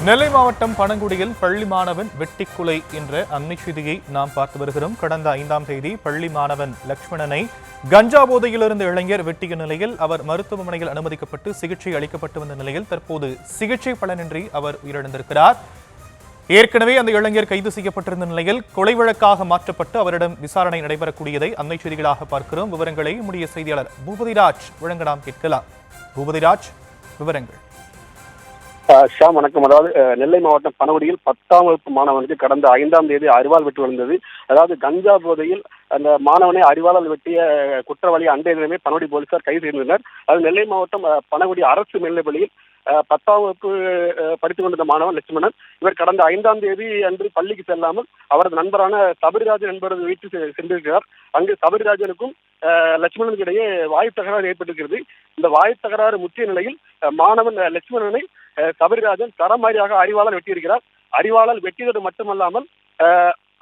நெல்லை மாவட்டம் பனங்குடியில் பள்ளி மாணவன் வெட்டிக்குலை என்ற அண்மை செய்தியை நாம் பார்த்து வருகிறோம். கடந்த 5ஆம் தேதி பள்ளி மாணவன் லட்சுமணனை கஞ்சா போதையிலிருந்து இளைஞர் வெட்டிய நிலையில் அவர் மருத்துவமனையில் அனுமதிக்கப்பட்டு சிகிச்சை அளிக்கப்பட்டு வந்த நிலையில் தற்போது சிகிச்சை பலனின்றி அவர் உயிரிழந்திருக்கிறார். ஏற்கனவே அந்த இளைஞர் கைது செய்யப்பட்டிருந்த நிலையில் கொலை வழக்காக மாற்றப்பட்டு அவரிடம் விசாரணை நடைபெறக்கூடியதை அண்மை செய்திகளாக பார்க்கிறோம். விவரங்களை நம்முடைய செய்தியாளர் பூபதிராஜ் வழங்க நாம் கேட்கலாம். பூபதிராஜ், விவரங்கள். ஷாம், வணக்கம். அதாவது நெல்லை மாவட்டம் பனகுடியில் 10ஆம் வகுப்பு மாணவனுக்கு கடந்த 5ஆம் தேதி அரிவாள் வெட்டு விழுந்தது. அதாவது கஞ்சா போதையில் அந்த மாணவனை அரிவாளால் வெட்டிய குற்றவாளி அன்றைய தினமே பனகுடி போலீசார் கைது செய்திருந்தனர். அது நெல்லை மாவட்டம் பனகுடி அரசு மேல்நிலைப்பள்ளியில் 10ஆம் வகுப்பு படித்துக் கொண்டிருந்த மாணவன் லட்சுமணன். இவர் கடந்த 5ஆம் தேதி அன்று பள்ளிக்கு செல்லாமல் அவரது நண்பரான சபரிராஜன் என்பவரது வீட்டில் சென்றிருக்கிறார். அங்கு சபரிராஜனுக்கும் லட்சுமணனுக்கு இடையே வாயு தகராறு ஏற்பட்டிருக்கிறது. இந்த வாயு தகராறு முற்றிய நிலையில் மாணவன் லட்சுமணனை சபரிராஜன் தரமாரியாக அரிவாளால் வெட்டியிருக்கிறார். அரிவாளால் வெட்டியது மட்டுமல்லாமல்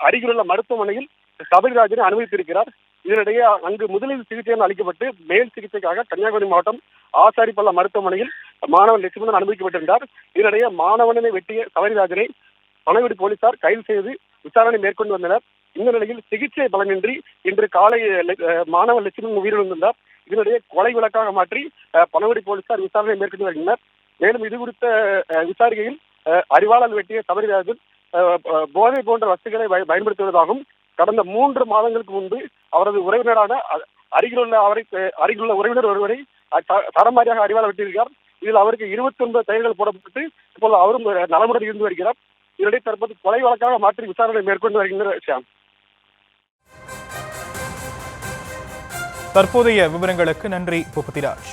அருகிலுள்ள மருத்துவமனையில் சபரிராஜனை அனுமதித்திருக்கிறார். இதனிடையே அங்கு முதலில் சிகிச்சை அளிக்கப்பட்டு மேல் சிகிச்சைக்காக கன்னியாகுமரி மாவட்டம் ஆசாரிப்பள்ளம் மருத்துவமனையில் மாணவன் லட்சுமணன் அனுமதிக்கப்பட்டிருந்தார். இதனிடையே மாணவனை வெட்டிய சபரிராஜனை பனகுடி போலீசார் கைது செய்து விசாரணை மேற்கொண்டு வந்தனர். இந்த நிலையில் சிகிச்சை பலனின்றி இன்று காலை மாணவன் லட்சுமணன் உயிரிழந்தார். இதனிடையே கொலை வழக்காக மாற்றி பனகுடி போலீசார் விசாரணை மேற்கொண்டு வருகின்றனர். மேலும் இது குறித்த விசாரிக்கையில் அரிவாளால் வெட்டிய சபரிராஜன் போதை போன்ற வசதிகளை பயன்படுத்துவதாகவும் கடந்த 3 மாதங்களுக்கு முன்பு அவரது உறவினரான அருகிலுள்ள உறவினர் ஒருவரை தரமாரியாக அரிவாளால் வெட்டியிருக்கிறார். இதில் அவருக்கு 29 தையல்கள் போடப்பட்டு இப்போது அவரும் நலமுடன் இருந்து வருகிறார். இதனிடையே தற்போது கொலை வழக்காக மாற்றி விசாரணை மேற்கொண்டு வருகின்றனர். ஷாம், தற்போதைய விவரங்களுக்கு நன்றி பூபதிராஜ்.